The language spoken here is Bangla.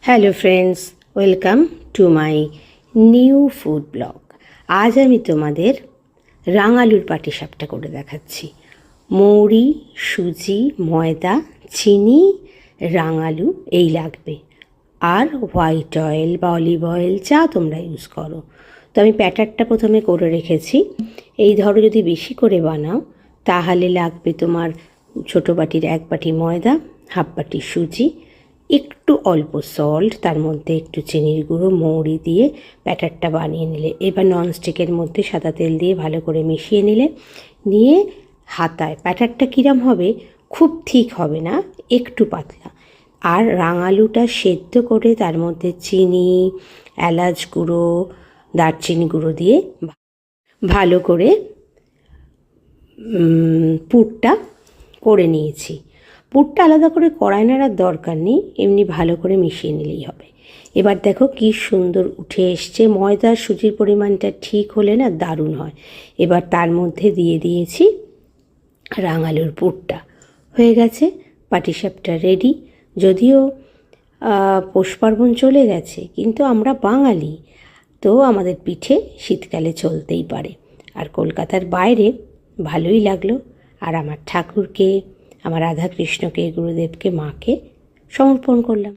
Hello friends, welcome to my new food blog. আজ আমি তোমাদের রাঙালুর পাটিসাপটা করে দেখাচ্ছি। মৌরি, সুজি, ময়দা, চিনি, রাঙালু এই লাগবে, আর হোয়াইট অয়েল বা অলিভ অয়েল যা তোমরা ইউজ করো। তো আমি ব্যাটারটা প্রথমে করে রেখেছি। এই ধরো যদি বেশি করে বানাও তাহলে লাগবে তোমার ছোটো বাটির 1 বাটি ময়দা, হাফ বাটি সুজি, একটু অল্প সল্ট, তার মধ্যে একটু চিনির গুঁড়ো, মৌরি দিয়ে ব্যাটারটা বানিয়ে নিলে। এবার ননস্টিকের মধ্যে সাদা তেল দিয়ে ভালো করে মিশিয়ে নিয়ে হাতায় ব্যাটারটা কীরম হবে, খুব ঠিক হবে না, একটু পাতলা। আর রাঙালুটা সেদ্ধ করে তার মধ্যে চিনি, এলাচ গুঁড়ো, দারচিনি গুঁড়ো দিয়ে ভালো করে পুরটা করে নিয়েছি। পুরটা আলাদা করে কড়াই নাড়ার দরকার নেই, এমনি ভালো করে মিশিয়ে নিলেই হবে। এবার দেখো কি সুন্দর উঠে এসছে। ময়দা সুজির পরিমাণটা ঠিক হলে না দারুণ হয়। এবার তার মধ্যে দিয়ে দিয়েছি রাঙালুর পুরটা। হয়ে গেছে, পাটিসাপটা রেডি। যদিও পৌষ পার্বণ চলে গেছে, কিন্তু আমরা বাঙালি, তো আমাদের পিঠে শীতকালে চলতেই পারে। আর কলকাতার বাইরে ভালোই লাগলো। আর আমার ঠাকুরকে, আমার রাধাকৃষ্ণকে, গুরুদেবকে, মাকে সমর্পণ করলাম।